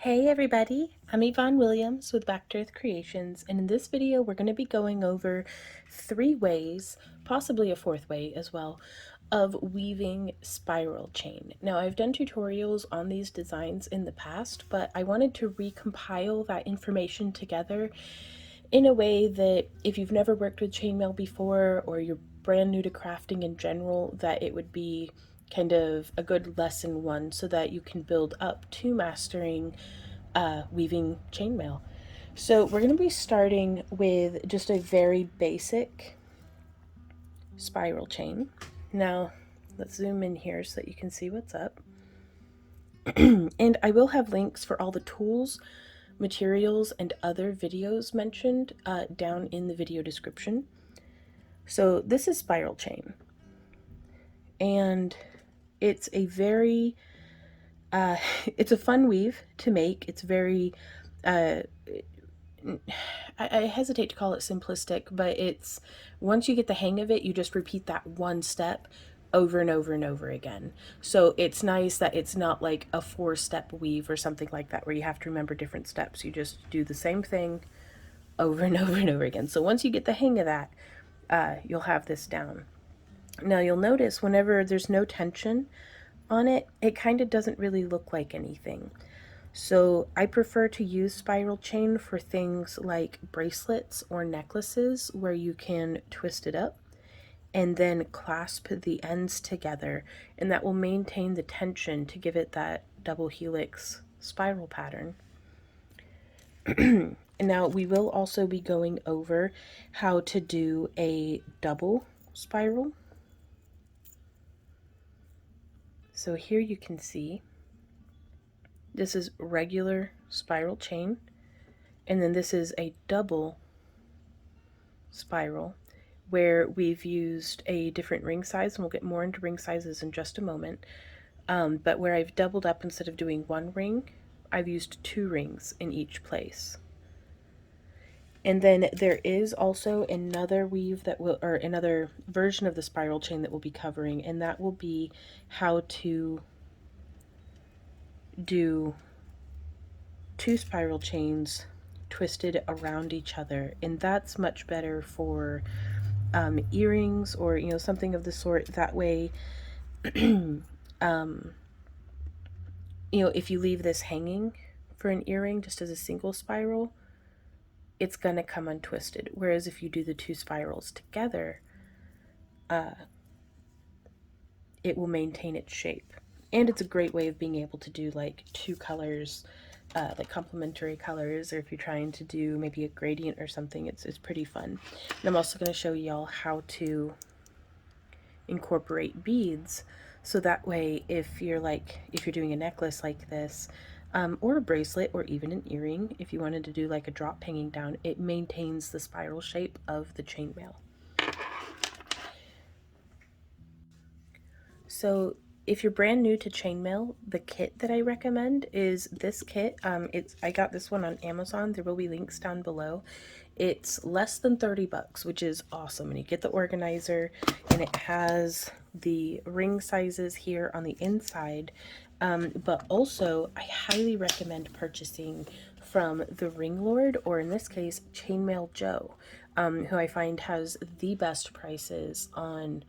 Hey everybody, I'm Yvonne Williams with Back to Earth Creations, and in this video we're going to be going over 3 ways, possibly a 4th way as well, of weaving spiral chain. Now I've done tutorials on these designs in the past, but I wanted to recompile that information together in a way that if you've never worked with chainmail before or you're brand new to crafting in general, that it would be kind of a good lesson one so that you can build up to mastering weaving chainmail. So we're going to be starting with just a very basic spiral chain. Now let's zoom in here so that you can see what's up. And I will have links for all the tools, materials, and other videos mentioned down in the video description. So this is spiral chain, and it's a very it's a fun weave to make. It's very I hesitate to call it simplistic, but it's once you get the hang of it, you just repeat that one step over and over and over again. So it's nice that it's not like a 4-step weave or something like that where you have to remember different steps. You just do the same thing over and over and over again. So once you get the hang of that, you'll have this down. Now you'll notice whenever there's no tension on it, it kind of doesn't really look like anything. So I prefer to use spiral chain for things like bracelets or necklaces where you can twist it up and then clasp the ends together, and that will maintain the tension to give it that double helix spiral pattern. Now we will also be going over how to do a double spiral. So here you can see this is regular spiral chain, and then this is a double spiral where we've used a different ring size, and we'll get more into ring sizes in just a moment. But where I've doubled up, instead of doing 1 ring, I've used 2 rings in each place. And then there is also another weave that will, or another version of the spiral chain that we'll be covering, and that will be how to do 2 spiral chains twisted around each other, and that's much better for earrings or something of the sort. That way if you leave this hanging for an earring just as a single spiral, it's gonna come untwisted, whereas if you do the 2 spirals together, it will maintain its shape. And it's a great way of being able to do like 2 colors, like complementary colors, or if you're trying to do maybe a gradient or something, it's pretty fun. And I'm also going to show y'all how to incorporate beads, so that way if you're doing a necklace like this, or a bracelet, or even an earring, if you wanted to do like a drop hanging down, it maintains the spiral shape of the chainmail. So if you're brand new to chainmail, the kit that I recommend is this kit. I got this one on Amazon. There will be links down below. It's less than 30 bucks, which is awesome. And you get the organizer, and it has the ring sizes here on the inside. But also, I highly recommend purchasing from the Ring Lord, or in this case, Chainmail Joe, who I find has the best prices on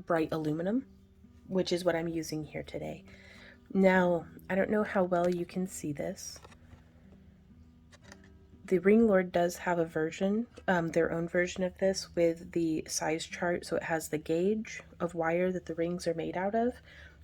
bright aluminum, which is what I'm using here today. Now, I don't know how well you can see this. The Ring Lord does have a version, their own version of this with the size chart, so it has the gauge of wire that the rings are made out of,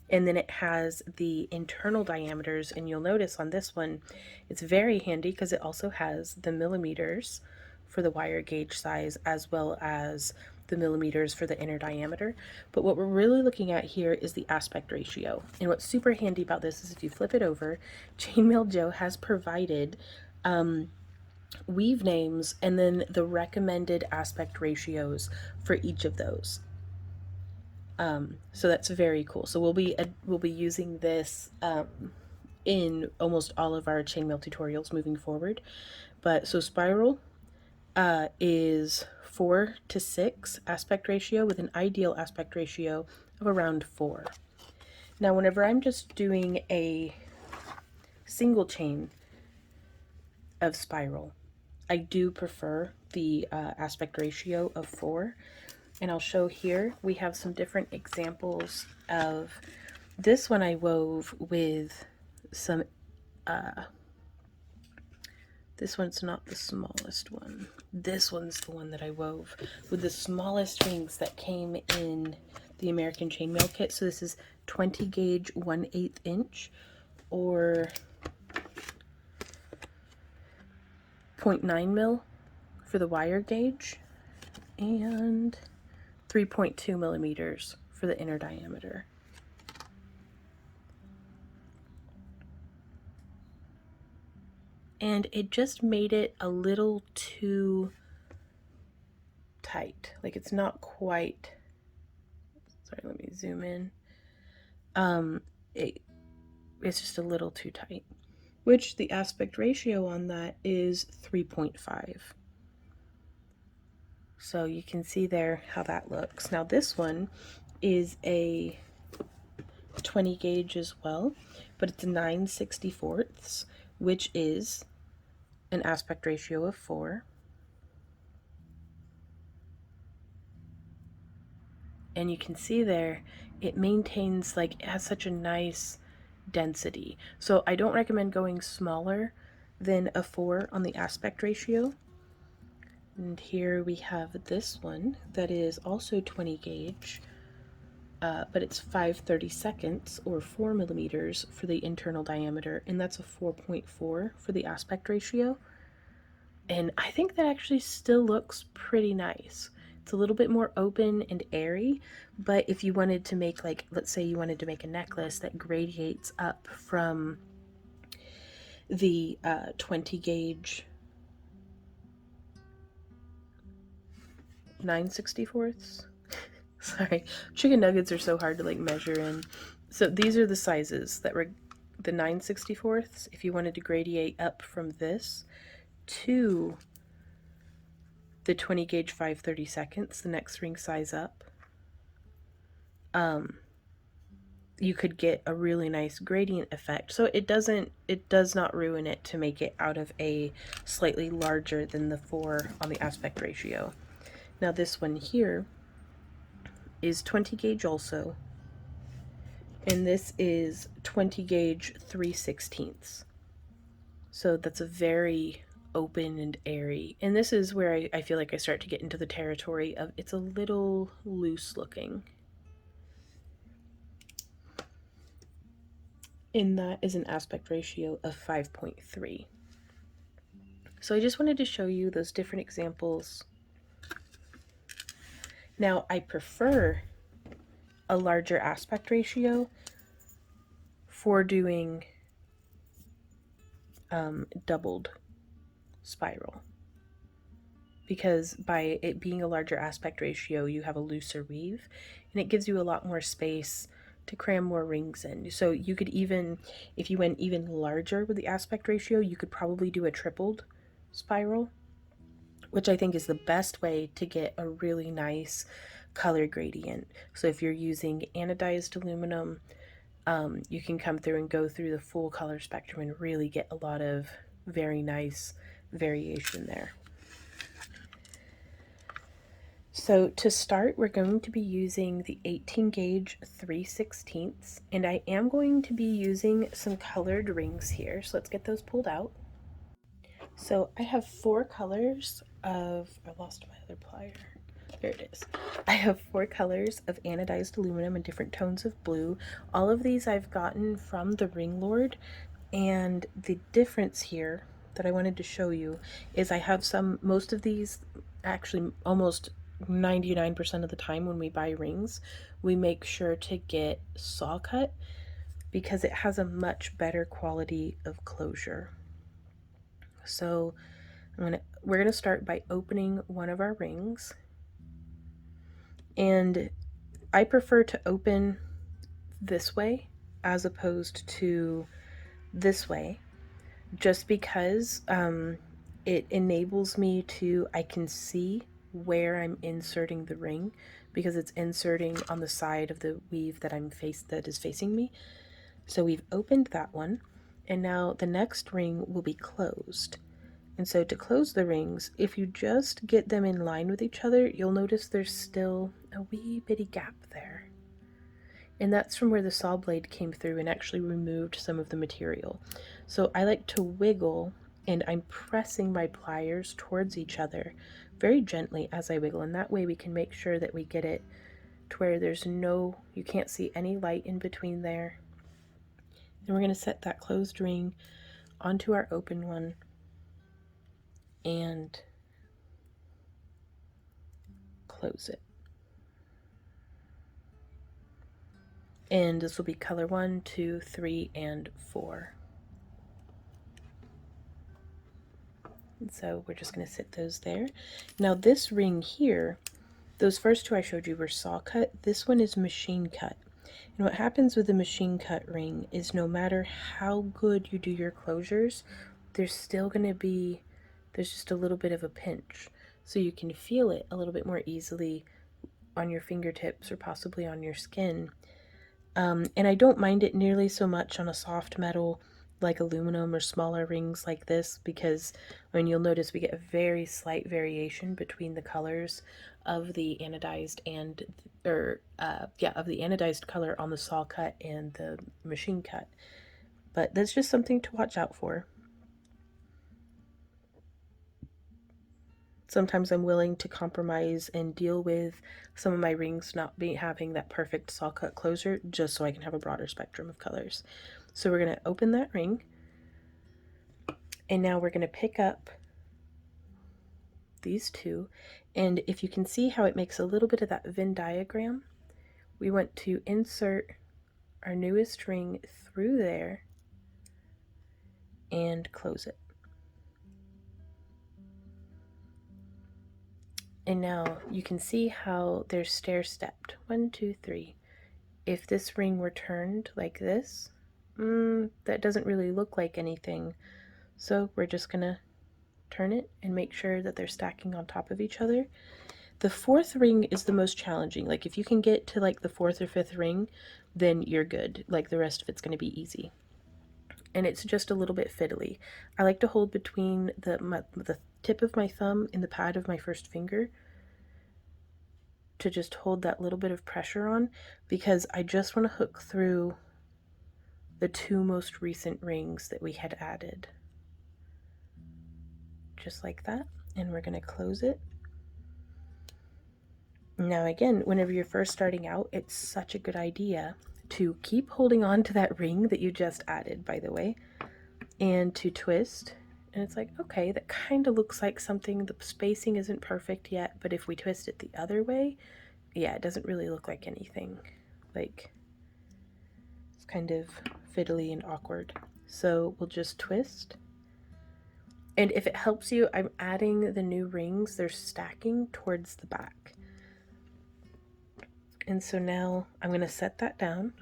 and then it has the internal diameters, and you'll notice on this one, it's very handy because it also has the millimeters for the wire gauge size as well as the millimeters for the inner diameter. But what we're really looking at here is the aspect ratio. And what's super handy about this is if you flip it over, Chainmail Joe has provided weave names and then the recommended aspect ratios for each of those. So that's very cool. So we'll be using this in almost all of our chainmail tutorials moving forward. But so spiral is 4 to 6 aspect ratio with an ideal aspect ratio of around 4. Now, whenever I'm just doing a single chain of spiral, I do prefer the aspect ratio of 4. And I'll show here, we have some different examples of this one I wove with some, this one's not the smallest one. This one's the one that I wove with the smallest rings that came in the American Chainmaille kit. So this is 20 gauge 1/8 inch or 0.9 mil for the wire gauge and 3.2 millimeters for the inner diameter. And it just made it a little too tight. Like it's not quite, sorry, let me zoom in. It's just a little too tight, which the aspect ratio on that is 3.5. So you can see there how that looks. Now this one is a 20 gauge as well, but it's a 9/64, which is an aspect ratio of 4. And you can see there, it maintains, like, it has such a nice density. So I don't recommend going smaller than a 4 on the aspect ratio. And here we have this one that is also 20 gauge, but it's 5/32 or 4 millimeters for the internal diameter, and that's a 4.4 for the aspect ratio. And I think that actually still looks pretty nice. It's a little bit more open and airy, but if you wanted to make, like, let's say you wanted to make a necklace that gradiates up from the 20 gauge 9/64. Sorry, chicken nuggets are so hard to like measure in. So these are the sizes that were the 9/64. If you wanted to gradiate up from this to the 20 gauge 5/32, the next ring size up, you could get a really nice gradient effect. So it does not ruin it to make it out of a slightly larger than the 4 on the aspect ratio. Now this one here is 20 gauge also, and this is 20 gauge 3/16. So that's a very open and airy, and this is where I feel like I start to get into the territory of it's a little loose looking. And that is an aspect ratio of 5.3. So I just wanted to show you those different examples. Now I prefer a larger aspect ratio for doing doubled spiral, because by it being a larger aspect ratio you have a looser weave and it gives you a lot more space to cram more rings in. So you could even, if you went even larger with the aspect ratio, you could probably do a tripled spiral, which I think is the best way to get a really nice color gradient. So if you're using anodized aluminum, you can come through and go through the full color spectrum and really get a lot of very nice variation there. So to start, we're going to be using the 18 gauge 3/16, and I am going to be using some colored rings here. So let's get those pulled out. So I have 4 colors of, I lost my other plier. There it is. I have 4 colors of anodized aluminum in different tones of blue. All of these I've gotten from the Ring Lord, and the difference here that I wanted to show you is I have most of these, actually almost 99% of the time when we buy rings, we make sure to get saw cut because it has a much better quality of closure. So we're gonna start by opening one of our rings, and I prefer to open this way as opposed to this way, just because it enables me to, I can see where I'm inserting the ring, because it's inserting on the side of the weave that that is facing me. So we've opened that one, and now the next ring will be closed. And so to close the rings, if you just get them in line with each other, you'll notice there's still a wee bitty gap there. And that's from where the saw blade came through and actually removed some of the material. So I like to wiggle, and I'm pressing my pliers towards each other very gently as I wiggle, and that way we can make sure that we get it to where you can't see any light in between there. And we're going to set that closed ring onto our open one and close it. And this will be color 1, 2, 3, and 4. And so we're just going to sit those there. Now this ring here, those first two I showed you were saw cut. This one is machine cut. And what happens with the machine cut ring is no matter how good you do your closures, there's just a little bit of a pinch. So you can feel it a little bit more easily on your fingertips or possibly on your skin. And I don't mind it nearly so much on a soft metal like aluminum or smaller rings like this, because you'll notice we get a very slight variation between the colors of the anodized of the anodized color on the saw cut and the machine cut. But that's just something to watch out for. Sometimes I'm willing to compromise and deal with some of my rings not having that perfect saw cut closure, just so I can have a broader spectrum of colors. So we're going to open that ring, and now we're going to pick up these two, and if you can see how it makes a little bit of that Venn diagram, we want to insert our newest ring through there and close it. And now you can see how they're stair-stepped. 1, 2, 3. If this ring were turned like this, that doesn't really look like anything. So we're just gonna turn it and make sure that they're stacking on top of each other. The fourth ring is the most challenging. Like if you can get to like the fourth or fifth ring, then you're good. Like the rest of it's gonna be easy. And it's just a little bit fiddly. I like to hold between the tip of my thumb and the pad of my first finger to just hold that little bit of pressure on, because I just want to hook through the two most recent rings that we had added. Just like that. And we're going to close it. Now again, whenever you're first starting out, it's such a good idea to keep holding on to that ring that you just added, by the way, and to twist. And it's like, okay, that kind of looks like something. The spacing isn't perfect yet, but if we twist it the other way, yeah, it doesn't really look like anything. Like, it's kind of fiddly and awkward. So we'll just twist. And if it helps you, I'm adding the new rings. They're stacking towards the back. And so now I'm going to set that down.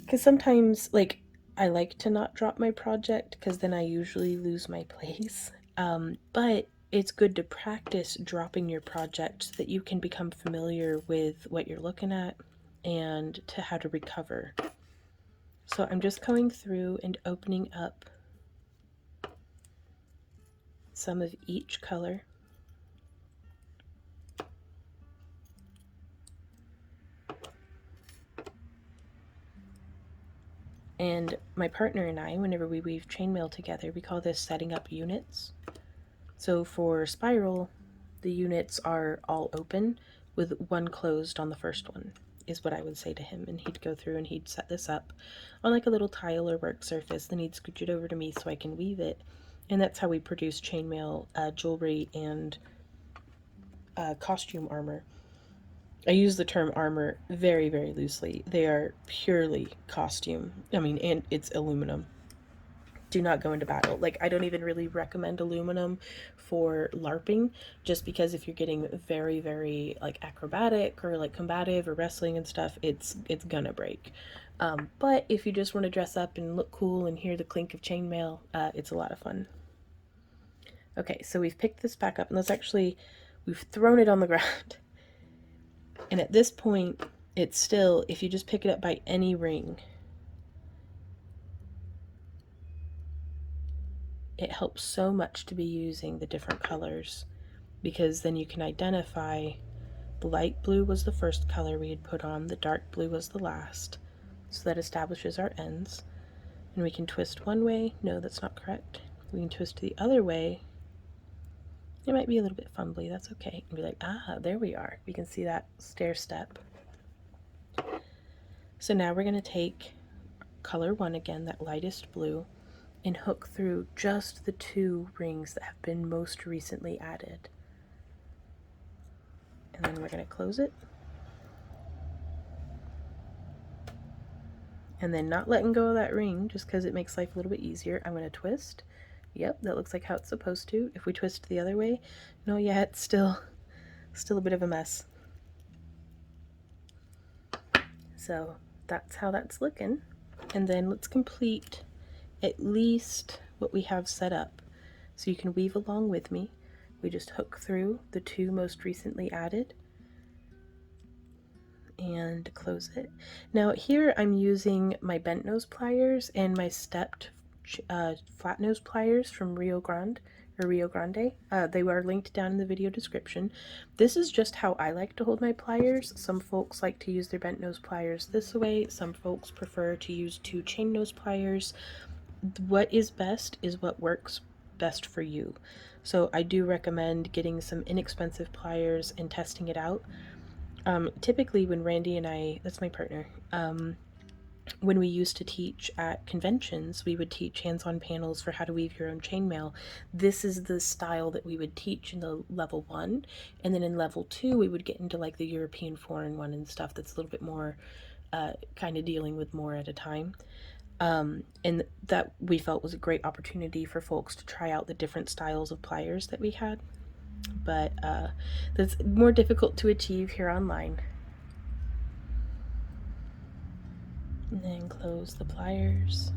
Because sometimes, like, I like to not drop my project because then I usually lose my place. But it's good to practice dropping your project so that you can become familiar with what you're looking at and to how to recover. So I'm just going through and opening up some of each color. And my partner and I, whenever we weave chainmail together, we call this setting up units. So for spiral, the units are all open with one closed on the first one, is what I would say to him. And he'd go through and he'd set this up on like a little tile or work surface. Then he'd scooch it over to me so I can weave it. And that's how we produce chainmail, jewelry, and costume armor. I use the term armor very, very loosely. They are purely costume. And it's aluminum. Do not go into battle. Like, I don't even really recommend aluminum for LARPing, just because if you're getting very, very like acrobatic or like combative or wrestling and stuff, it's gonna break. But if you just want to dress up and look cool and hear the clink of chainmail, it's a lot of fun. Okay, so we've picked this back up, and let's actually We've thrown it on the ground. And at this point, it's still, if you just pick it up by any ring, it helps so much to be using the different colors, because then you can identify the light blue was the first color we had put on, the dark blue was the last. So that establishes our ends. And we can twist one way. No, that's not correct. We can twist the other way. It might be a little bit fumbly, that's okay. And be like, ah, there we are. We can see that stair step. So now we're going to take color 1 again, that lightest blue, and hook through just the 2 rings that have been most recently added. And then we're going to close it. And then not letting go of that ring just because it makes life a little bit easier, I'm going to twist. Yep, that looks like how it's supposed to. If we twist the other way, no, yeah, it's still a bit of a mess. So that's how that's looking. And then let's complete at least what we have set up. So you can weave along with me. We just hook through the 2 most recently added and close it. Now here I'm using my bent nose pliers and my stepped flat nose pliers from Rio Grande. They are linked down in the video description. This is just how I like to hold my pliers. Some folks like to use their bent nose pliers this way. Some folks prefer to use 2 chain nose pliers. What is best is what works best for you. So I do recommend getting some inexpensive pliers and testing it out. Typically when Randy and I, that's my partner, when we used to teach at conventions, we would teach hands-on panels for how to weave your own chainmail. This is the style that we would teach in the level 1, and then in level 2 we would get into like the European foreign one and stuff that's a little bit more kind of dealing with more at a time. And that we felt was a great opportunity for folks to try out the different styles of pliers that we had. But that's more difficult to achieve here online. And then close the pliers,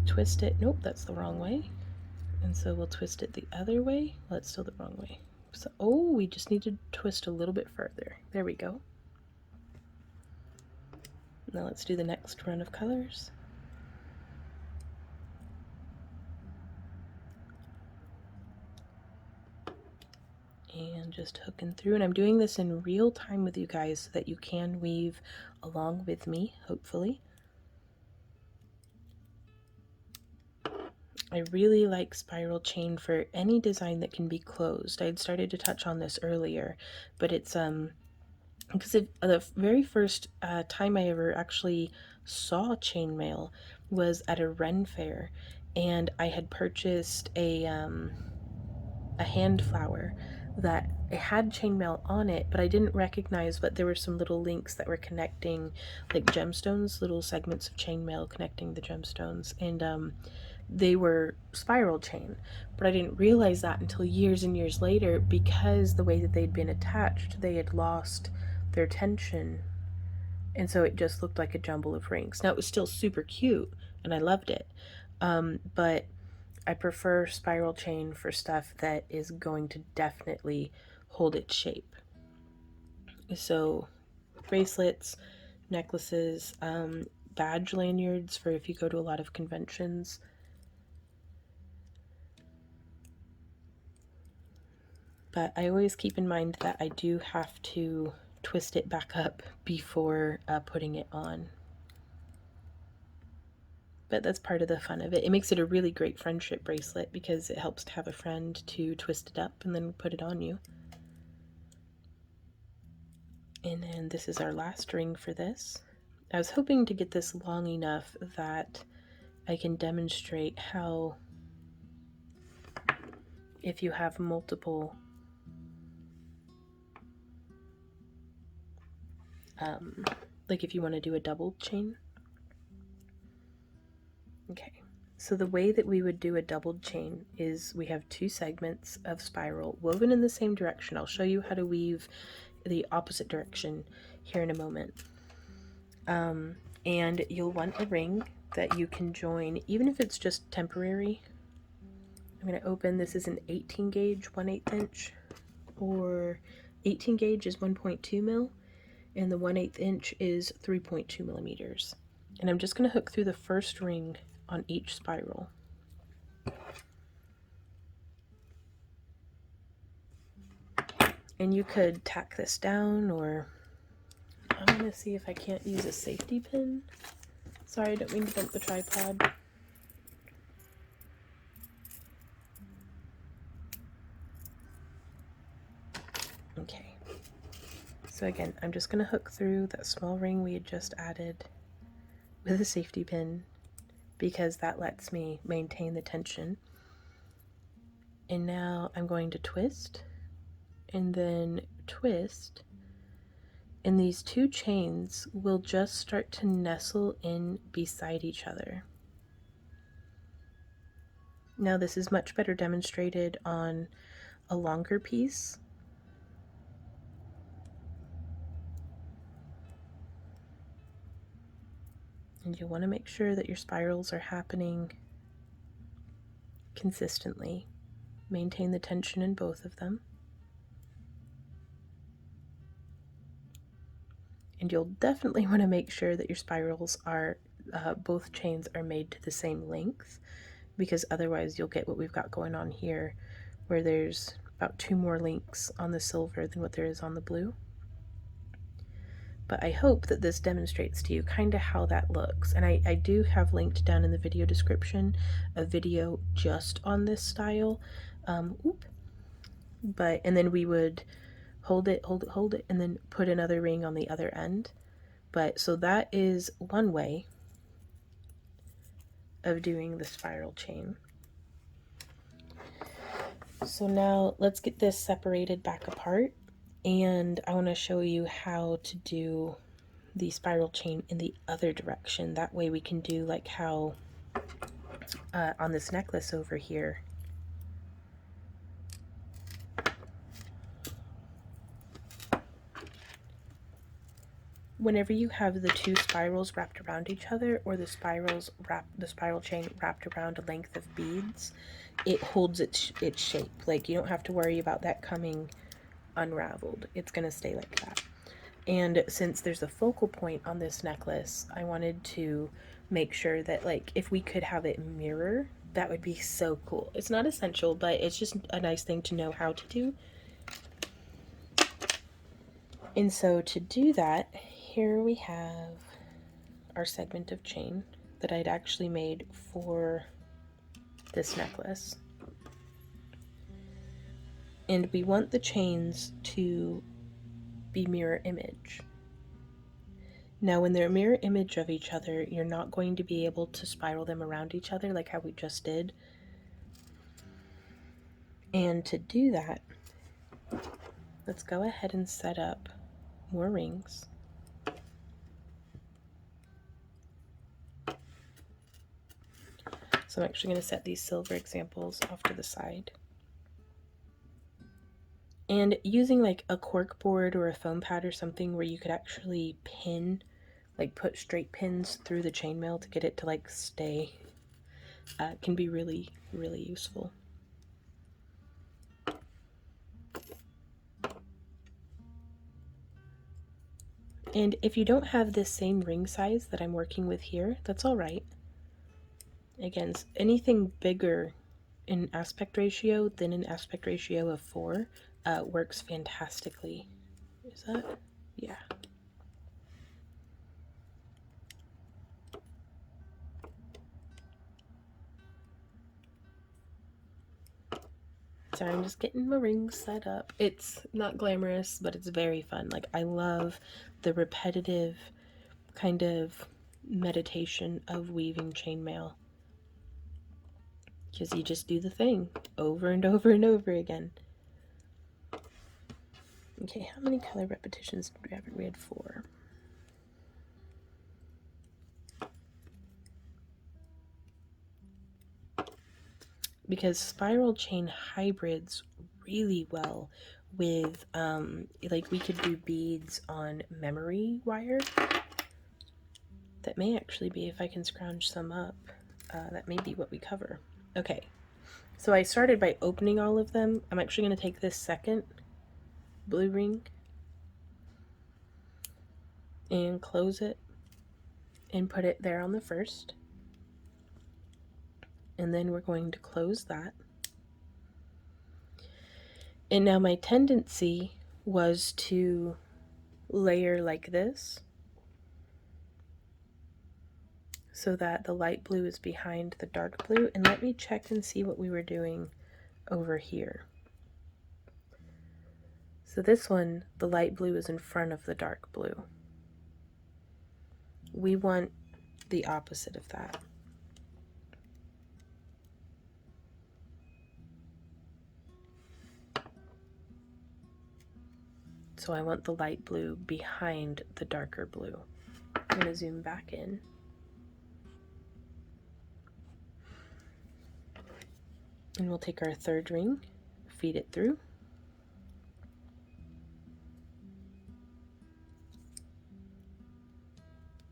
twist it. Nope, that's the wrong way. And so we'll twist it the other way. Well, it's still the wrong way. So, oh, we just need to twist a little bit further. There we go. Now let's do the next run of colors. And just hooking through, and I'm doing this in real time with you guys so that you can weave along with me, hopefully. I really like spiral chain for any design that can be closed. I had started to touch on this earlier, but it's because the very first time I ever actually saw chainmail was at a Ren fair, and I had purchased a hand flower that it had chainmail on it, but I didn't recognize, but there were some little links that were connecting like gemstones, little segments of chainmail connecting the gemstones, and they were spiral chain, but I didn't realize that until years and years later, because the way that they'd been attached, they had lost their tension, and so it just looked like a jumble of rings. Now it was still super cute and I loved it, but I prefer spiral chain for stuff that is going to definitely hold its shape. So bracelets, necklaces, badge lanyards for if you go to a lot of conventions. But I always keep in mind that I do have to twist it back up before putting it on. But that's part of the fun of it. It makes it a really great friendship bracelet because it helps to have a friend to twist it up and then put it on you. And then this is our last ring for this. I was hoping to get this long enough that I can demonstrate how, if you have multiple like if you want to do a double chain. Okay, so the way that we would do a doubled chain is we have 2 segments of spiral woven in the same direction. I'll show you how to weave the opposite direction here in a moment. And you'll want a ring that you can join, even if it's just temporary. I'm going to open, this is an 18 gauge 1/8 inch. or 18 gauge is 1.2 mil, and the 1/8 inch is 3.2 millimeters. And I'm just going to hook through the first ring on each spiral. And you could tack this down, or I'm going to see if I can't use a safety pin. Sorry, I don't mean to bump the tripod. Okay. So again, I'm just going to hook through that small ring we had just added with a safety pin, because that lets me maintain the tension. And now I'm going to twist and then twist, and these two chains will just start to nestle in beside each other. Now this is much better demonstrated on a longer piece. And you want to make sure that your spirals are happening consistently. Maintain the tension in both of them. And you'll definitely want to make sure that your spirals are, both chains are made to the same length, because otherwise you'll get what we've got going on here, where there's about 2 more links on the silver than what there is on the blue. But I hope that this demonstrates to you kind of how that looks. And I do have linked down in the video description a video just on this style. And then we would hold it, and then put another ring on the other end. But so that is one way of doing the spiral chain. So now let's get this separated back apart, and I want to show you how to do the spiral chain in the other direction. That way we can do like how on this necklace over here, whenever you have the two spirals wrapped around each other, or the spiral chain wrapped around a length of beads, it holds its shape. Like, you don't have to worry about that coming unraveled. It's gonna stay like that. And since there's a focal point on this necklace, I wanted to make sure that, like, if we could have it mirror, that would be so cool. It's not essential, but it's just a nice thing to know how to do. And so to do that, here we have our segment of chain that I'd actually made for this necklace. And we want the chains to be mirror image. Now, when they're a mirror image of each other, you're not going to be able to spiral them around each other like how we just did. And to do that, let's go ahead and set up more rings. So I'm actually going to set these silver examples off to the side. And using like a cork board or a foam pad or something where you could actually pin, like put straight pins through the chainmail to get it to like stay, can be really, really useful. And if you don't have this same ring size that I'm working with here, that's all right. Again, anything bigger in aspect ratio than an aspect ratio of 4 works fantastically. Is that? Yeah. So I'm just getting my rings set up. It's not glamorous, but it's very fun. Like, I love the repetitive kind of meditation of weaving chainmail, because you just do the thing over and over and over again. Okay, how many color repetitions did we have? We had 4. Because spiral chain hybrids really well with, like, we could do beads on memory wire. That may actually be, if I can scrounge some up, that may be what we cover. Okay, so I started by opening all of them. I'm actually going to take this second blue ring and close it and put it there on the first. And then we're going to close that. And now my tendency was to layer like this so that the light blue is behind the dark blue. And let me check and see what we were doing over here. So this one, the light blue is in front of the dark blue. We want the opposite of that. So I want the light blue behind the darker blue. I'm going to zoom back in. And we'll take our third ring, feed it through.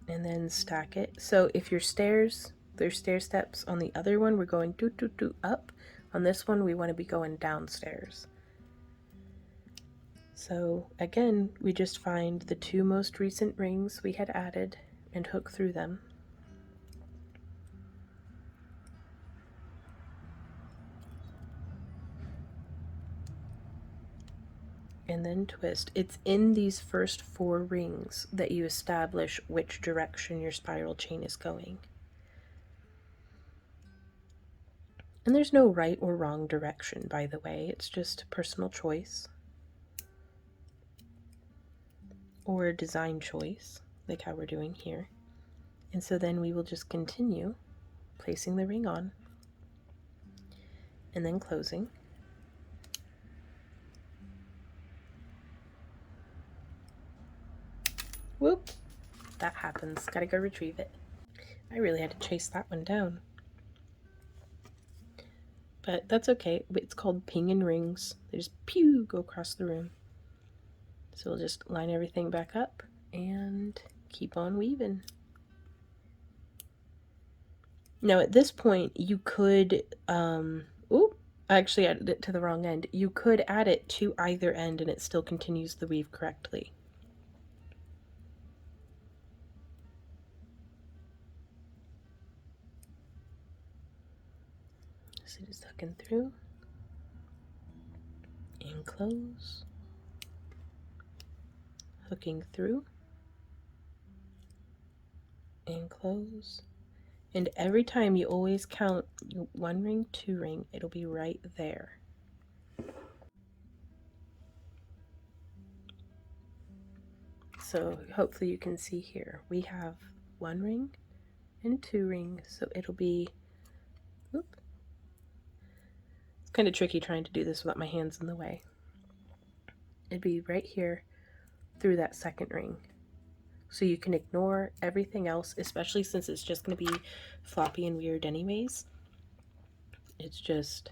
And then stack it. So if your stairs, there's stair steps on the other one, we're going doo doo doo up. On this one, we want to be going downstairs. So again, we just find the two most recent rings we had added and hook through them. And then twist. It's in these first 4 rings that you establish which direction your spiral chain is going. And there's no right or wrong direction, by the way. It's just personal choice or a design choice, like how we're doing here. And so then we will just continue placing the ring on and then closing. Whoop! That happens. Gotta go retrieve it. I really had to chase that one down. But that's okay. It's called ping and rings. They just pew go across the room. So we'll just line everything back up and keep on weaving. Now at this point you could, ooh, I actually added it to the wrong end. You could add it to either end and it still continues the weave correctly. So just hooking through and close, hooking through and close. And every time you always count 1 ring, 2 ring, it'll be right there. So hopefully you can see here, we have 1 ring and 2 rings, so it'll be, whoop. It's kind of tricky trying to do this without my hands in the way. It'd be right here through that second ring. So you can ignore everything else, especially since it's just going to be floppy and weird anyways. It's just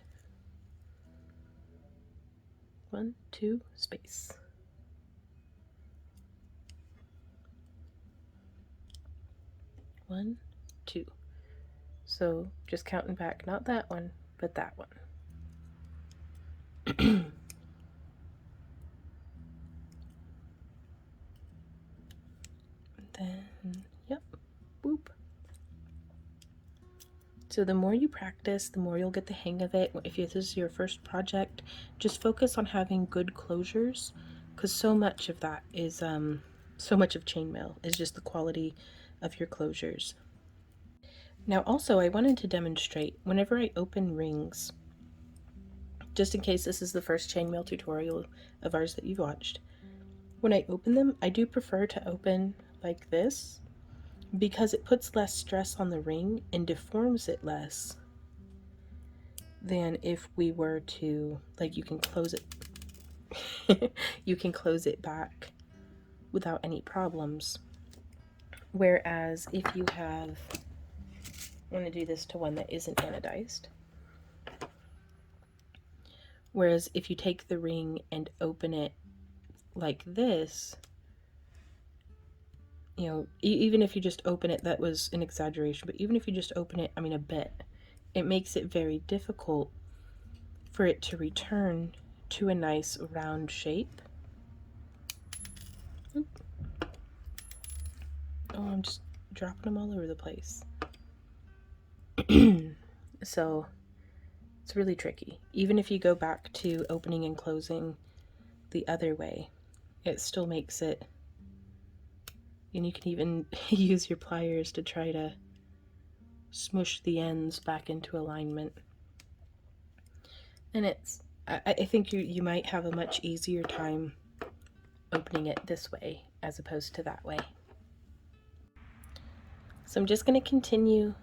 1, 2, space. 1, 2. So just counting back, not that one, but that one. Then, yep, boop. So the more you practice, the more you'll get the hang of it. If this is your first project, just focus on having good closures, because so much of that is, so much of chainmail is just the quality of your closures. Now also I wanted to demonstrate, whenever I open rings, just in case this is the first chainmail tutorial of ours that you've watched, when I open them, I do prefer to open like this because it puts less stress on the ring and deforms it less than if we were to, like, you can close it you can close it back without any problems. Whereas if you have, I'm going to do this to one that isn't anodized. Whereas if you take the ring and open it like this, you know, even if you just open it, that was an exaggeration, but even if you just open it, I mean a bit, it makes it very difficult for it to return to a nice round shape. Oh, I'm just dropping them all over the place. So it's really tricky. Even if you go back to opening and closing the other way, it still makes it, and you can even use your pliers to try to smush the ends back into alignment. And I think you might have a much easier time opening it this way as opposed to that way. So I'm just going to continue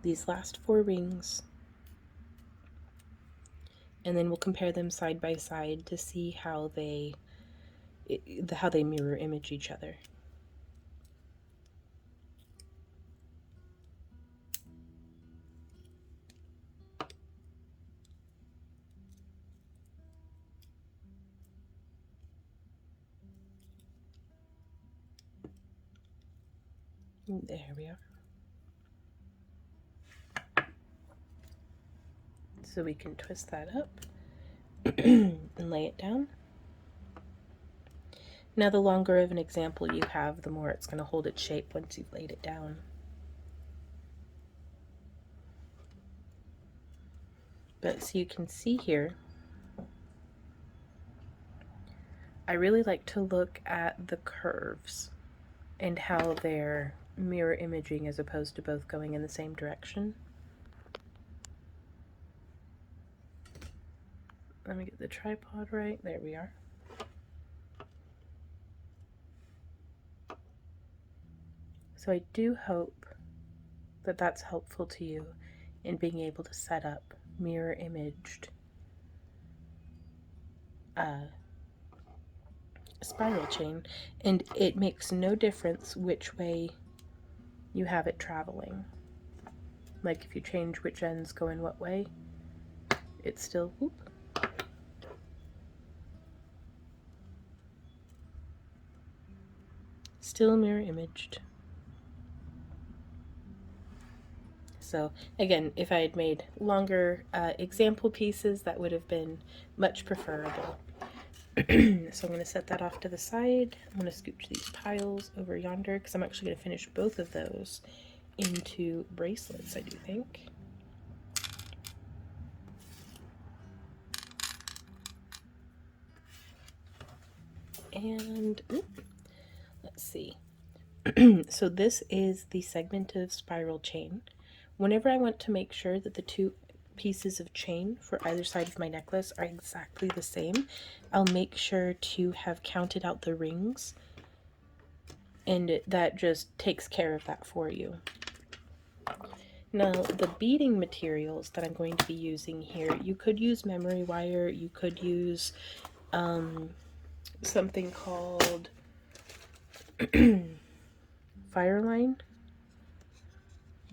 these last 4 rings, and then we'll compare them side by side to see how they mirror image each other. There we are. So we can twist that up and lay it down. Now the longer of an example you have, the more it's going to hold its shape once you've laid it down. But so you can see here, I really like to look at the curves and how they're mirror imaging as opposed to both going in the same direction. Let me get the tripod right. There we are. So I do hope that that's helpful to you in being able to set up mirror imaged spiral chain, and it makes no difference which way you have it traveling. Like if you change which ends go in what way, it's still still mirror imaged. So again, if I had made longer example pieces, that would have been much preferable. So I'm going to set that off to the side. I'm going to scooch these piles over yonder because I'm actually going to finish both of those into bracelets, I do think. And let's see. So this is the segment of spiral chain. Whenever I want to make sure that the 2 pieces of chain for either side of my necklace are exactly the same, I'll make sure to have counted out the rings, and that just takes care of that for you. Now the beading materials that I'm going to be using here, you could use memory wire, you could use something called Fireline,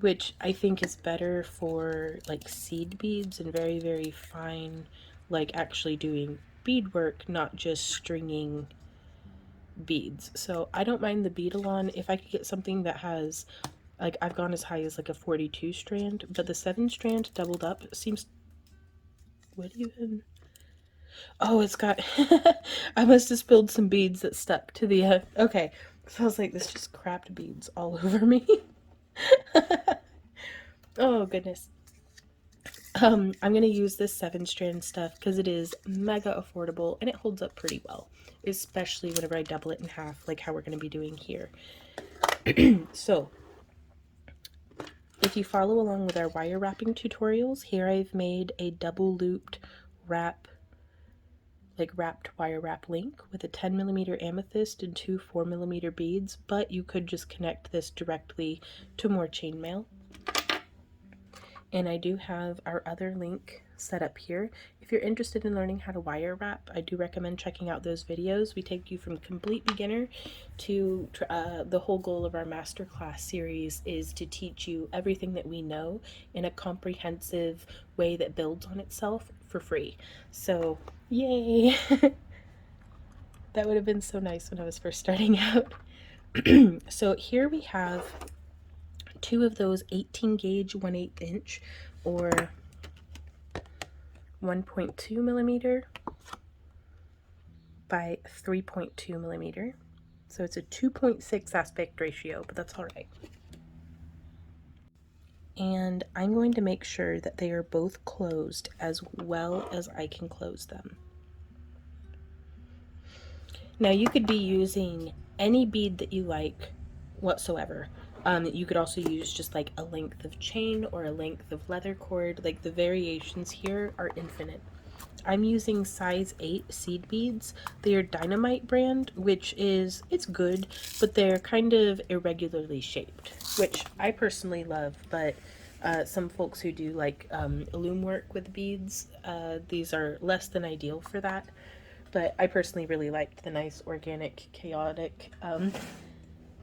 which I think is better for like seed beads and very, very fine, like actually doing beadwork, not just stringing beads. So I don't mind the bead-along. If I could get something that has, like, I've gone as high as like a 42 strand, but the 7 strand doubled up seems, what even? Oh, it's got, I must have spilled some beads that stuck to the, okay. So I was like, this just crapped beads all over me. Oh, goodness. I'm going to use this 7 strand stuff because it is mega affordable and it holds up pretty well, especially whenever I double it in half, like how we're going to be doing here. So, if you follow along with our wire wrapping tutorials, here I've made a double looped wrap, like wrapped wire wrap link with a 10mm amethyst and 2 4mm beads, but you could just connect this directly to more chainmail. And I do have our other link set up here. If you're interested in learning how to wire wrap, I do recommend checking out those videos. We take you from complete beginner to the whole goal of our masterclass series is to teach you everything that we know in a comprehensive way that builds on itself for free. So, yay! That would have been so nice when I was first starting out. So here we have 2 of those 18 gauge 1/8 inch or 1.2mm by 3.2 millimeter. So it's a 2.6 aspect ratio, but that's all right. And I'm going to make sure that they are both closed as well as I can close them. Now you could be using any bead that you like whatsoever. You could also use just like a length of chain or a length of leather cord. Like, the variations here are infinite. I'm using size 8 seed beads. They are Dynamite brand, which is, it's good, but they're kind of irregularly shaped, which I personally love, but some folks who do like loom work with beads, these are less than ideal for that. But I personally really liked the nice organic, chaotic,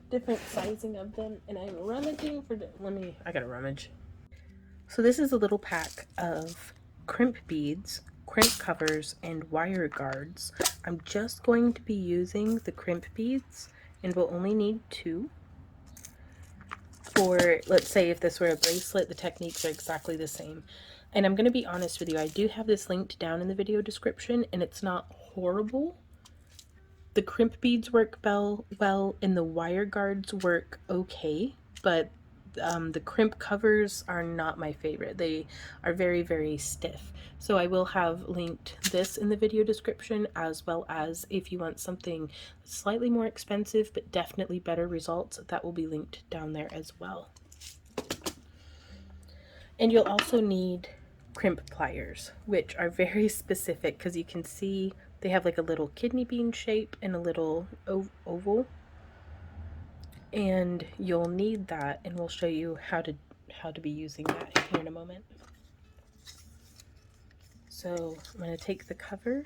different sizing of them, and I'm rummaging for I gotta rummage. So this is a little pack of crimp beads, crimp covers, and wire guards. I'm just going to be using the crimp beads, and we'll only need 2. For, let's say if this were a bracelet, the techniques are exactly the same. And I'm going to be honest with you, I do have this linked down in the video description, and it's not horrible. The crimp beads work well, and the wire guards work okay, but the crimp covers are not my favorite. They are very, very stiff. So I will have linked this in the video description, as well as if you want something slightly more expensive but definitely better results, that will be linked down there as well. And you'll also need crimp pliers, which are very specific because you can see they have like a little kidney bean shape and a little oval. And you'll need that, and we'll show you how to be using that here in a moment. So I'm going to take the cover,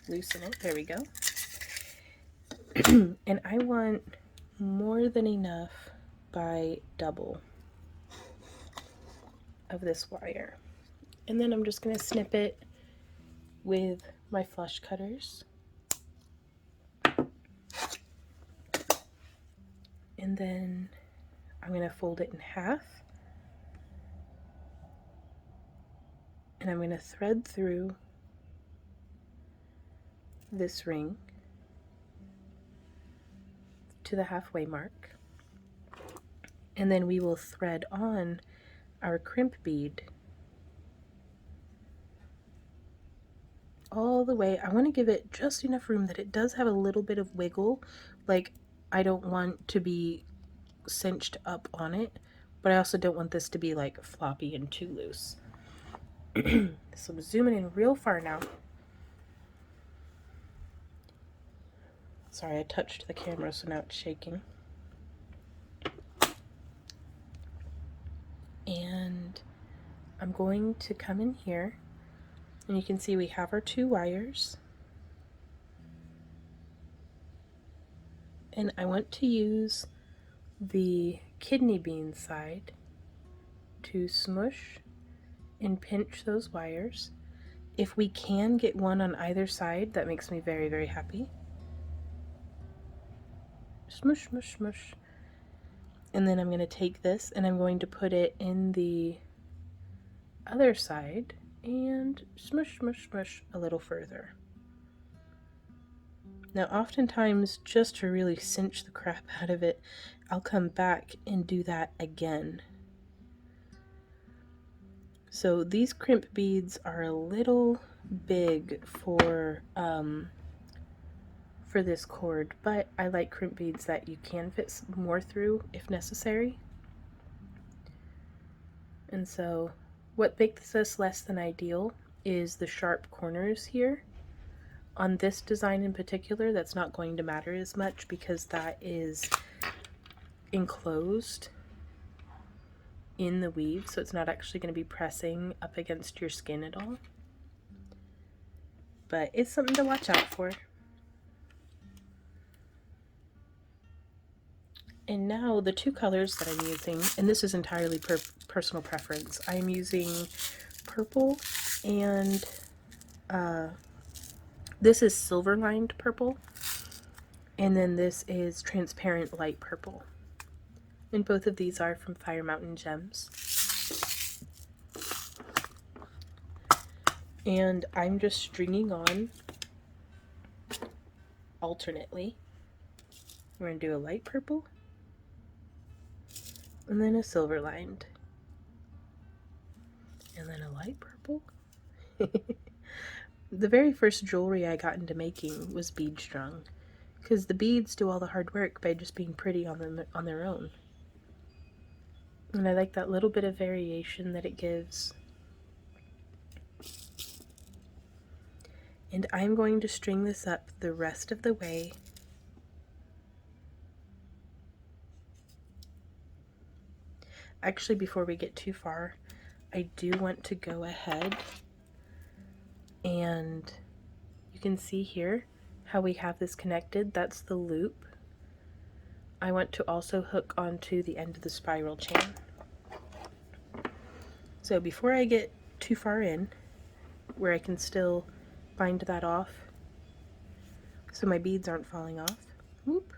loosen it, there we go. And I want more than enough by double of this wire. And then I'm just going to snip it with my flush cutters. And then I'm going to fold it in half. And I'm going to thread through this ring to the halfway mark. And then we will thread on our crimp bead all the way. I want to give it just enough room that it does have a little bit of wiggle. Like, I don't want to be cinched up on it, but I also don't want this to be like floppy and too loose. So I'm zooming in real far now. Sorry, I touched the camera, so now it's shaking. And I'm going to come in here, and you can see we have our 2 wires. And I want to use the kidney bean side to smush and pinch those wires. If we can get one on either side, that makes me very, very happy. Smush, smush, smush. And then I'm going to take this and I'm going to put it in the other side and smush, smush, smush a little further. Now, oftentimes, just to really cinch the crap out of it, I'll come back and do that again. So these crimp beads are a little big for this cord, but I like crimp beads that you can fit more through if necessary. And so what makes this less than ideal is the sharp corners here. On this design in particular, that's not going to matter as much because that is enclosed in the weave, so it's not actually going to be pressing up against your skin at all. But it's something to watch out for. And now the 2 colors that I'm using, and this is entirely personal preference, I'm using purple and this is silver lined purple, and then this is transparent light purple. And both of these are from Fire Mountain Gems. And I'm just stringing on alternately. We're going to do a light purple and then a silver lined and then a light purple. The very first jewelry I got into making was bead strung, because the beads do all the hard work by just being pretty on their own. And I like that little bit of variation that it gives. And I'm going to string this up the rest of the way. Actually, before we get too far, I do want to go ahead and you can see here how we have this connected. That's the loop. I want to also hook onto the end of the spiral chain. So before I get too far in, where I can still bind that off so my beads aren't falling off. Whoop.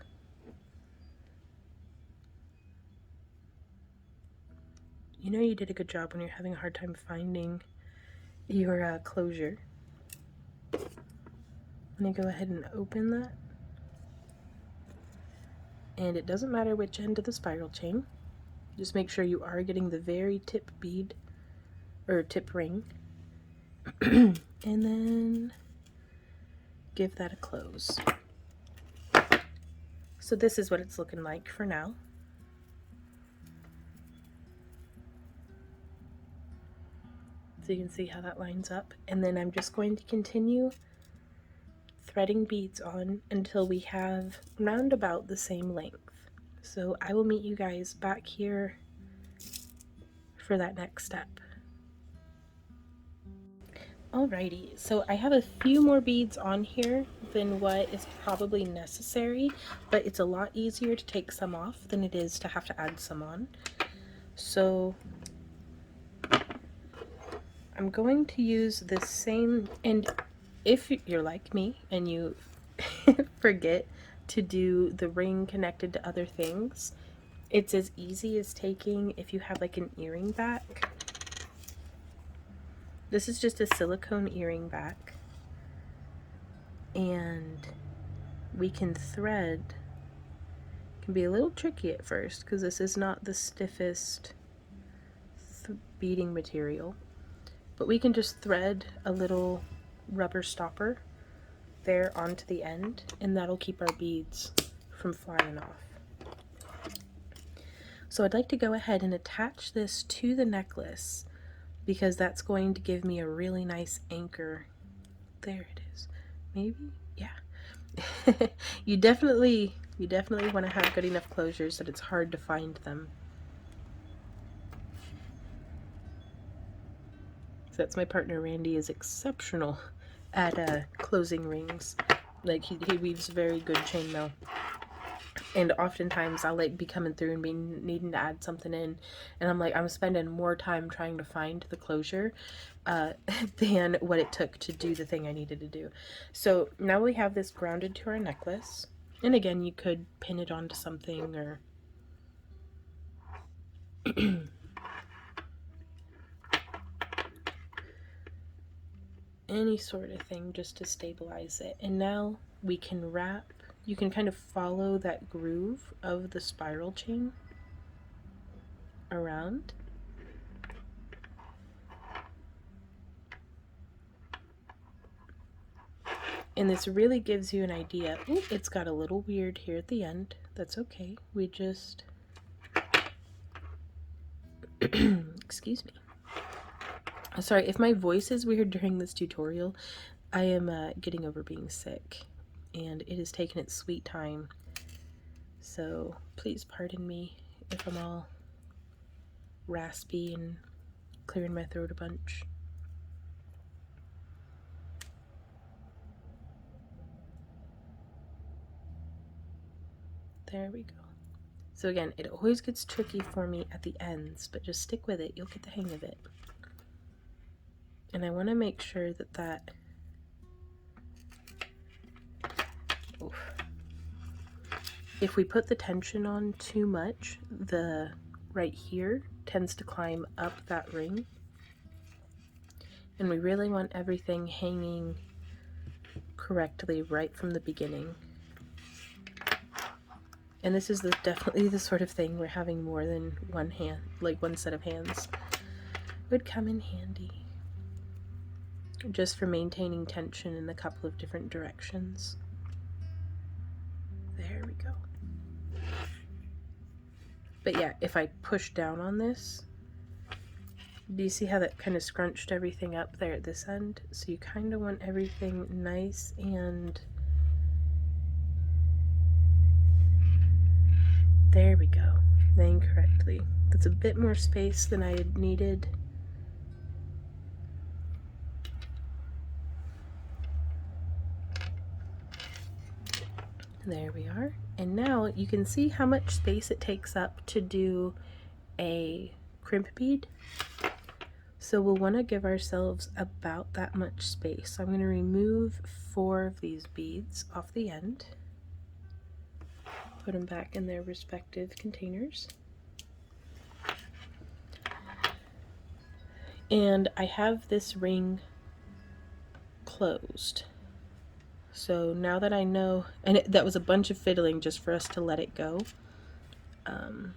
You know you did a good job when you're having a hard time finding your closure. I'm going to go ahead and open that. And it doesn't matter which end of the spiral chain. Just make sure you are getting the very tip bead, or tip ring. And then give that a close. So this is what it's looking like for now. So you can see how that lines up. And then I'm just going to continue threading beads on until we have round about the same length. So I will meet you guys back here for that next step. Alrighty, so I have a few more beads on here than what is probably necessary, but it's a lot easier to take some off than it is to have to add some on. So I'm going to use this same, and if you're like me and you forget to do the ring connected to other things, it's as easy as taking, if you have like an earring back. This is just a silicone earring back, and we can thread. It can be a little tricky at first because this is not the stiffest beading material, but we can just thread a little rubber stopper there onto the end, and that'll keep our beads from flying off. So I'd like to go ahead and attach this to the necklace, because that's going to give me a really nice anchor. There it is. Maybe? Yeah. You definitely want to have good enough closures that it's hard to find them. So that's my partner Randy, is exceptional at closing rings. Like he weaves very good chainmail. And oftentimes I'll like be coming through and be needing to add something in, and I'm like, I'm spending more time trying to find the closure than what it took to do the thing I needed to do. So now we have this grounded to our necklace, and again, you could pin it onto something or any sort of thing just to stabilize it. And now we can wrap. You can kind of follow that groove of the spiral chain around. And this really gives you an idea. Ooh, it's got a little weird here at the end. That's okay. We just... Excuse me. Sorry, if my voice is weird during this tutorial, I am getting over being sick, and it has taken its sweet time. So please pardon me if I'm all raspy and clearing my throat a bunch. There we go. So again, it always gets tricky for me at the ends, but just stick with it. You'll get the hang of it. And I want to make sure that oof. If we put the tension on too much, the right here tends to climb up that ring. And we really want everything hanging correctly right from the beginning. And this is definitely the sort of thing where having more than one hand, like one set of hands, would come in handy. Just for maintaining tension in a couple of different directions. There we go. But yeah, if I push down on this, do you see how that kind of scrunched everything up there at this end? So you kind of want everything nice and... There we go. Laying correctly. That's a bit more space than I had needed. There we are. And now you can see how much space it takes up to do a crimp bead. So we'll want to give ourselves about that much space. So I'm going to remove 4 of these beads off the end. Put them back in their respective containers. And I have this ring closed. So now that I know, and that was a bunch of fiddling just for us to let it go. But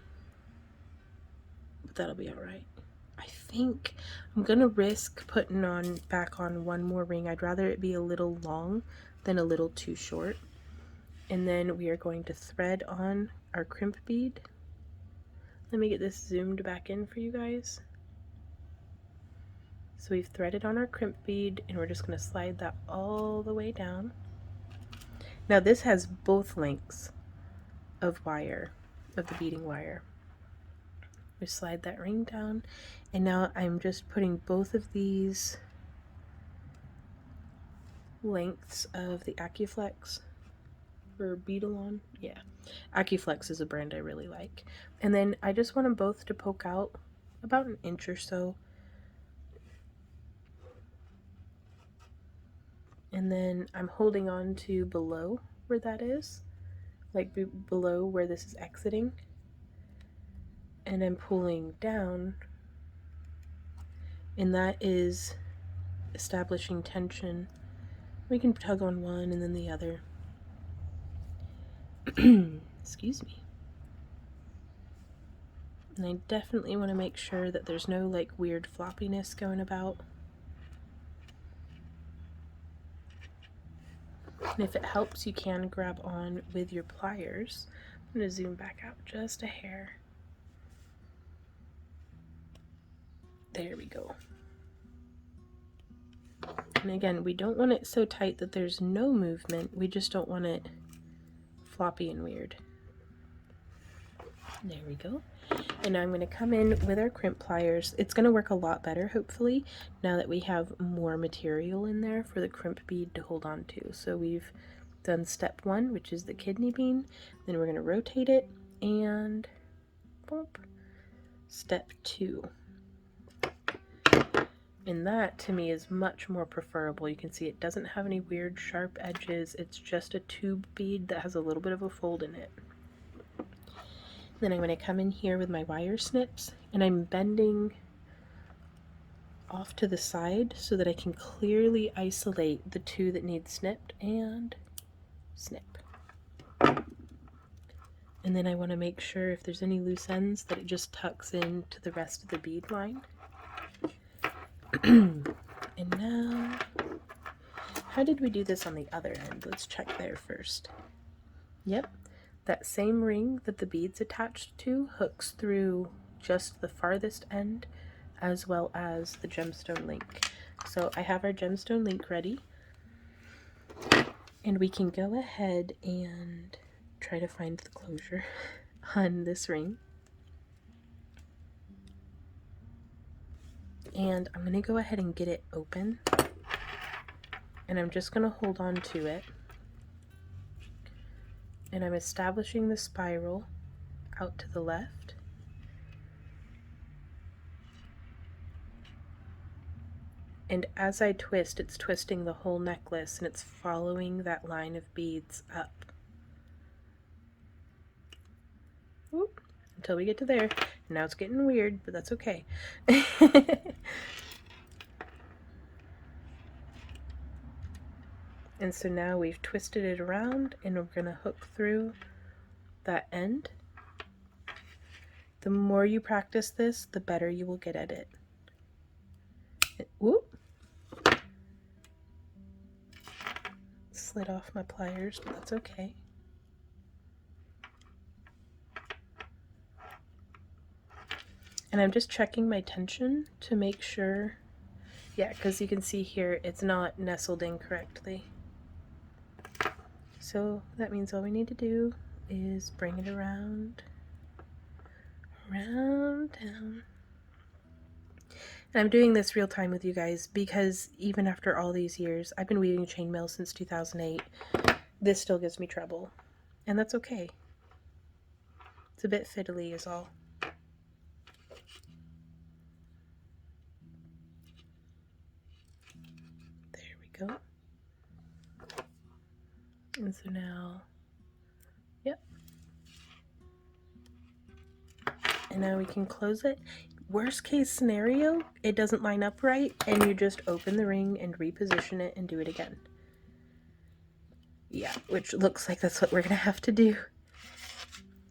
that'll be alright. I think I'm gonna risk putting back on one more ring. I'd rather it be a little long than a little too short. And then we are going to thread on our crimp bead. Let me get this zoomed back in for you guys. So we've threaded on our crimp bead and we're just going to slide that all the way down. Now this has both lengths of wire, of the beading wire. We slide that ring down, and now I'm just putting both of these lengths of the Acuflex or Beadalon. Yeah, Acuflex is a brand I really like. And then I just want them both to poke out about an inch or so. And then I'm holding on to below where that is, like below where this is exiting. And I'm pulling down, and that is establishing tension. We can tug on one and then the other. Excuse me. And I definitely want to make sure that there's no like weird floppiness going about. And if it helps, you can grab on with your pliers. I'm going to zoom back out just a hair. There we go. And again, we don't want it so tight that there's no movement. We just don't want it floppy and weird. There we go. And now I'm going to come in with our crimp pliers. It's going to work a lot better, hopefully, now that we have more material in there for the crimp bead to hold on to. So we've done step 1, which is the kidney bean. Then we're going to rotate it, and boop, step 2. And that, to me, is much more preferable. You can see it doesn't have any weird sharp edges. It's just a tube bead that has a little bit of a fold in it. Then I'm going to come in here with my wire snips, and I'm bending off to the side so that I can clearly isolate the 2 that need snipped, and snip. And then I want to make sure if there's any loose ends that it just tucks into the rest of the bead line. And now, how did we do this on the other end? Let's check there first. Yep, that same ring that the bead's attached to hooks through just the farthest end, as well as the gemstone link. So I have our gemstone link ready, and we can go ahead and try to find the closure on this ring. And I'm going to go ahead and get it open, and I'm just going to hold on to it, and I'm establishing the spiral out to the left. And as I twist, it's twisting the whole necklace, and it's following that line of beads up. Whoop, until we get to there. Now it's getting weird, but that's okay. And so now we've twisted it around, and we're going to hook through that end. The more you practice this, the better you will get at it. Whoop! Slid off my pliers, but that's okay. And I'm just checking my tension to make sure, yeah, because you can see here it's not nestled in correctly. So that means all we need to do is bring it around, down. And I'm doing this real time with you guys because even after all these years, I've been weaving chainmail since 2008, this still gives me trouble. And that's okay. It's a bit fiddly is all. There we go. And so now, yep. And now we can close it. Worst case scenario, it doesn't line up right, and you just open the ring and reposition it and do it again. Yeah, which looks like that's what we're gonna have to do.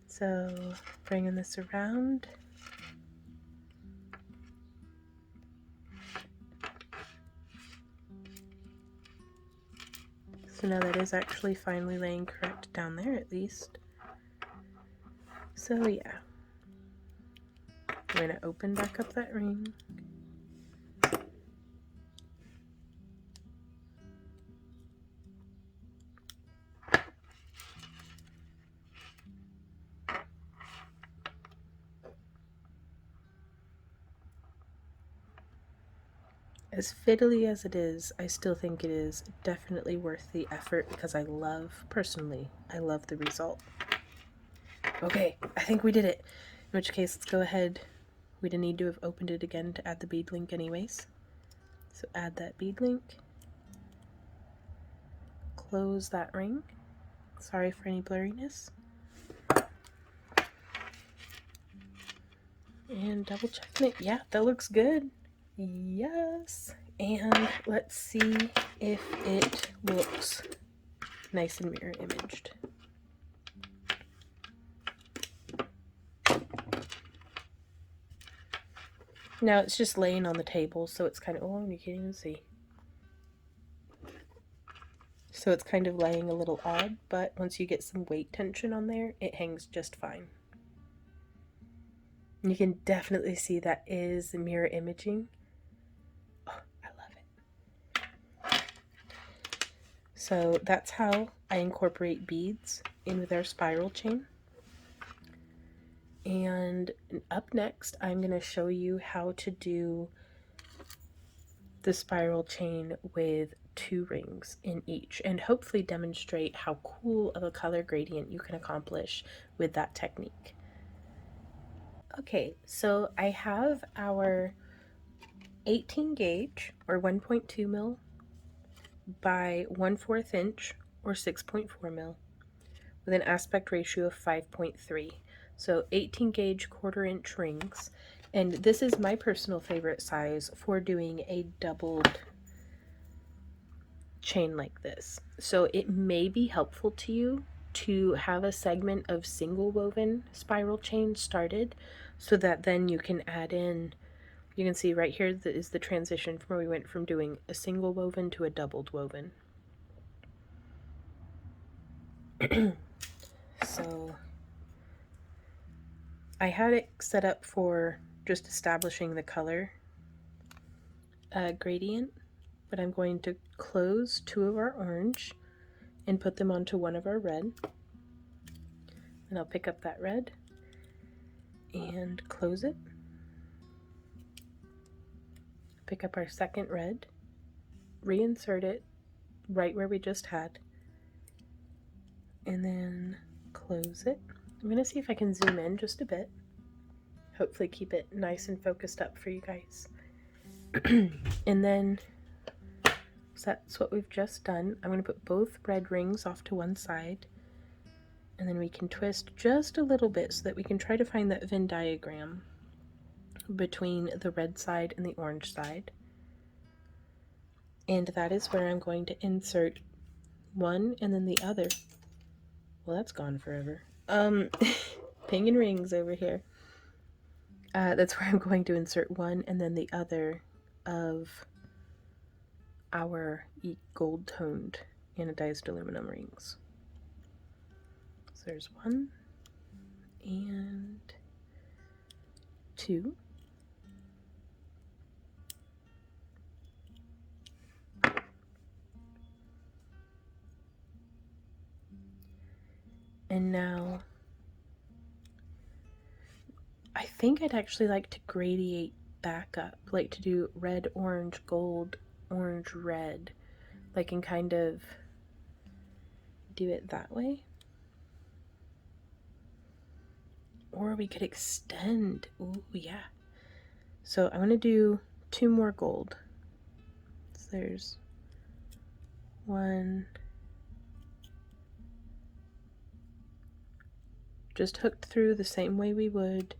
So, bringing this around. So now that is actually finally laying correct down there at least. So yeah. We're going to open back up that ring. As fiddly as it is, I still think it is definitely worth the effort because personally, I love the result. Okay, I think we did it. In which case, let's go ahead. We didn't need to have opened it again to add the bead link anyways. So add that bead link. Close that ring. Sorry for any blurriness. And double checking it. Yeah, that looks good. Yes. And let's see if it looks nice and mirror imaged. Now it's just laying on the table, so it's kind of, oh, you can't even see. So it's kind of laying a little odd, but once you get some weight tension on there, it hangs just fine. And you can definitely see that is mirror imaging. Oh, I love it. So that's how I incorporate beads in with our spiral chain. And up next, I'm going to show you how to do the spiral chain with 2 rings in each, and hopefully demonstrate how cool of a color gradient you can accomplish with that technique. Okay, so I have our 18 gauge or 1.2 mil by 1/4 inch or 6.4 mil with an aspect ratio of 5.3. So 18 gauge 1/4 inch rings, and this is my personal favorite size for doing a doubled chain like this. So it may be helpful to you to have a segment of single woven spiral chain started so that then you can add in, you can see right here that is the transition from where we went from doing a single woven to a doubled woven. So I had it set up for just establishing the color gradient, but I'm going to close 2 of our orange and put them onto 1 of our red. And I'll pick up that red and close it. Pick up our second red, reinsert it right where we just had, and then close it. I'm going to see if I can zoom in just a bit. Hopefully keep it nice and focused up for you guys. And then, so that's what we've just done. I'm going to put both red rings off to one side, and then we can twist just a little bit so that we can try to find that Venn diagram between the red side and the orange side. And that is where I'm going to insert one and then the other. Well, that's gone forever. Penguin rings over here. That's where I'm going to insert one and then the other of our gold toned anodized aluminum rings. So there's one and two. And now I think I'd actually like to gradiate back up, like to do red, orange, gold, orange, red, like and kind of do it that way. Or we could extend. Ooh, yeah. So I'm going to do 2 more gold. So there's 1. Just hooked through the same way we would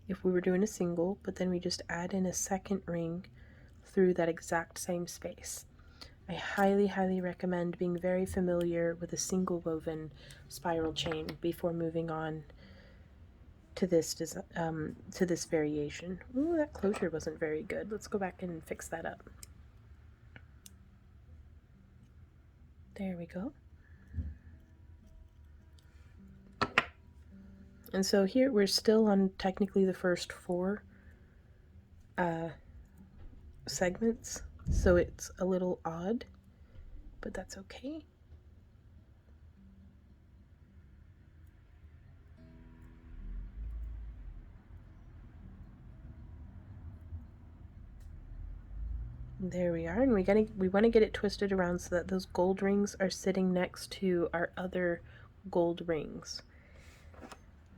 if we were doing a single, but then we just add in a second ring through that exact same space. I highly, highly recommend being very familiar with a single woven spiral chain before moving on to this variation. Ooh, that closure wasn't very good. Let's go back and fix that up. There we go. And so here we're still on technically the first 4 segments, so it's a little odd, but that's okay. There we are, and we want to get it twisted around so that those gold rings are sitting next to our other gold rings.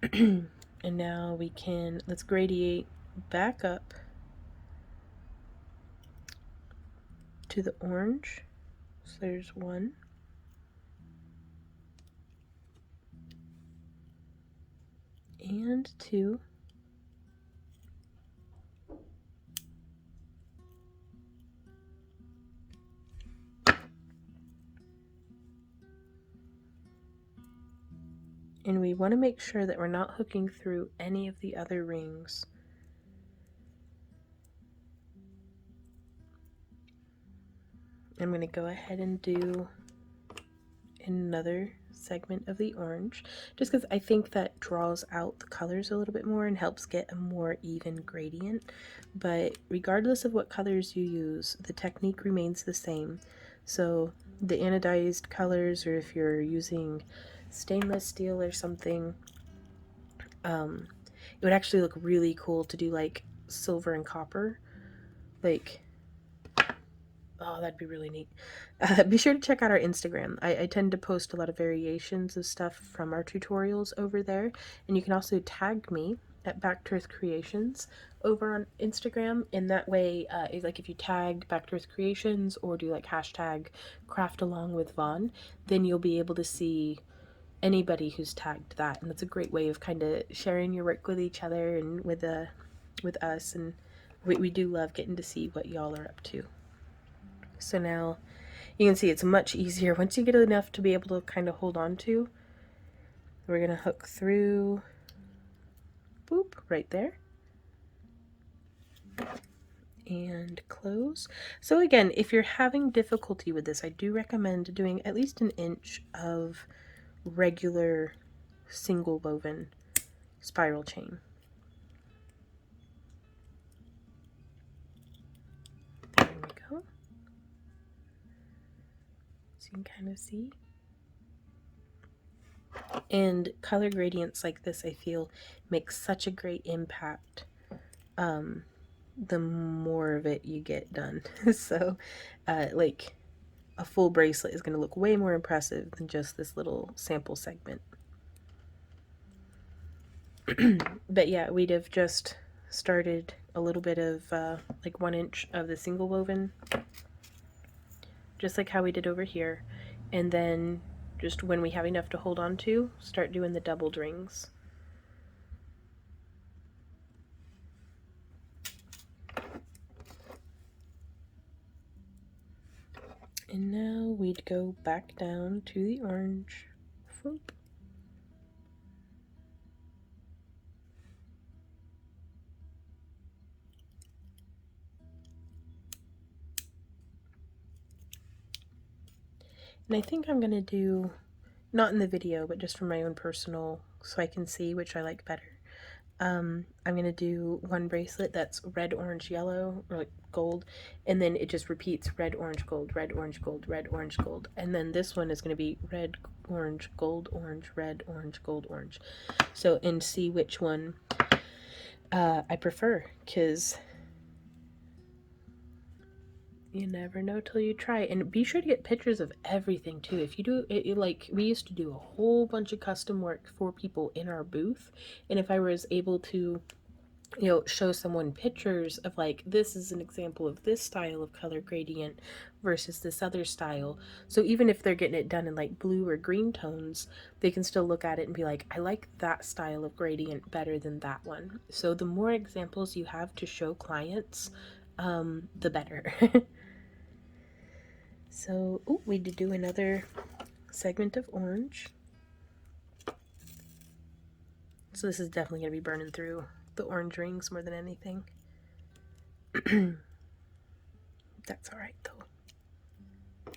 And now let's gradiate back up to the orange. So there's 1. And 2. And we want to make sure that we're not hooking through any of the other rings. I'm going to go ahead and do another segment of the orange, just because I think that draws out the colors a little bit more and helps get a more even gradient. But regardless of what colors you use, the technique remains the same. So the anodized colors, or if you're using stainless steel or something, it would actually look really cool to do like silver and copper, like, oh, that'd be really neat. Be sure to check out our Instagram. I tend to post a lot of variations of stuff from our tutorials over there, and you can also tag me at Back to Earth Creations over on Instagram. In that way, like if you tag Back to Earth Creations or do like hashtag craft along with Vaughn, then you'll be able to see anybody who's tagged that, and that's a great way of kind of sharing your work with each other and with us, and we do love getting to see what y'all are up to. So now you can see it's much easier once you get enough to be able to kind of hold on to. We're going to hook through, boop, right there, and close. So again, if you're having difficulty with this, I do recommend doing at least 1 inch of regular single woven spiral chain. There we go. So you can kind of see. And color gradients like this, I feel, make such a great impact the more of it you get done. So like a full bracelet is going to look way more impressive than just this little sample segment. But yeah, we'd have just started a little bit of like 1 inch of the single woven, just like how we did over here, and then just when we have enough to hold on to, start doing the doubled rings. And now we'd go back down to the orange. Whoop. And I think I'm gonna do, not in the video, but just for my own personal, so I can see which I like better. I'm gonna do one bracelet that's red, orange, yellow, or like gold, and then it just repeats red, orange, gold, red, orange, gold, red, orange, gold. And then this one is gonna be red, orange, gold, orange, red, orange, gold, orange. So, and see which one I prefer, because you never know till you try. And be sure to get pictures of everything too. If you do it, like we used to do a whole bunch of custom work for people in our booth, and if I was able to, you know, show someone pictures of like, this is an example of this style of color gradient versus this other style. So even if they're getting it done in like blue or green tones, they can still look at it and be like, I like that style of gradient better than that one. So the more examples you have to show clients, the better. So, oh, we did do another segment of orange. So this is definitely going to be burning through the orange rings more than anything. That's all right though.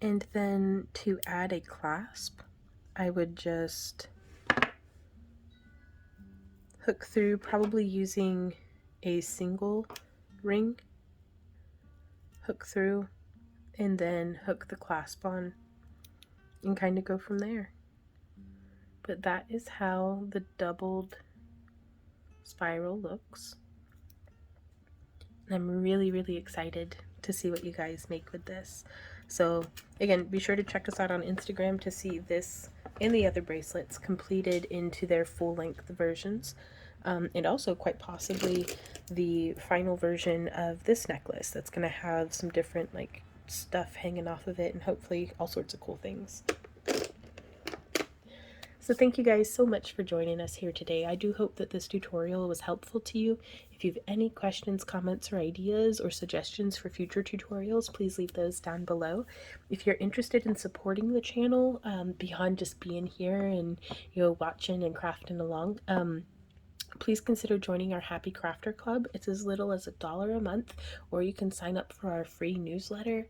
And then to add a clasp, I would just hook through, probably using a single ring, hook through, and then hook the clasp on and kind of go from there. But that is how the doubled spiral looks. And I'm really, really excited to see what you guys make with this. So again, be sure to check us out on Instagram to see this and the other bracelets completed into their full-length versions. And also quite possibly the final version of this necklace that's going to have some different like stuff hanging off of it and hopefully all sorts of cool things. So thank you guys so much for joining us here today. I do hope that this tutorial was helpful to you. If you have any questions, comments, or ideas or suggestions for future tutorials, please leave those down below. If you're interested in supporting the channel beyond just being here and, you know, watching and crafting along, please consider joining our Happy Crafter Club. It's as little as $1 a month, or you can sign up for our free newsletter,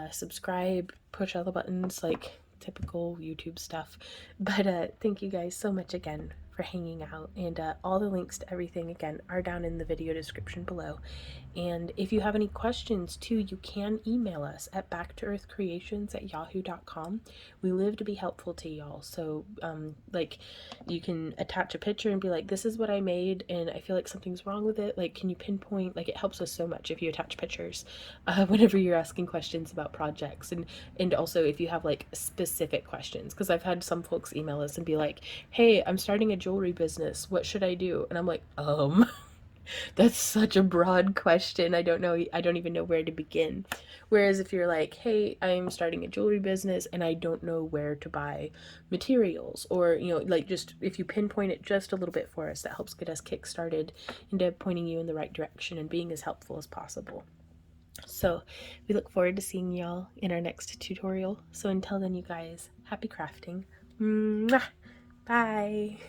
subscribe, push all the buttons, like typical YouTube stuff. But thank you guys so much again for hanging out, and all the links to everything again are down in the video description below. And if you have any questions too, you can email us at backtoearthcreations@yahoo.com. We live to be helpful to y'all. So like, you can attach a picture and be like, this is what I made and I feel like something's wrong with it. Like, can you pinpoint? Like, it helps us so much if you attach pictures whenever you're asking questions about projects. And also if you have like specific questions, because I've had some folks email us and be like, hey, I'm starting a jewelry business, what should I do? And I'm like, that's such a broad question. I don't even know where to begin. Whereas if you're like, hey, I'm starting a jewelry business and I don't know where to buy materials, or, you know, like, just if you pinpoint it just a little bit for us, that helps get us kick-started into pointing you in the right direction and being as helpful as possible. So we look forward to seeing y'all in our next tutorial. So until then, you guys, happy crafting. Mwah! Bye.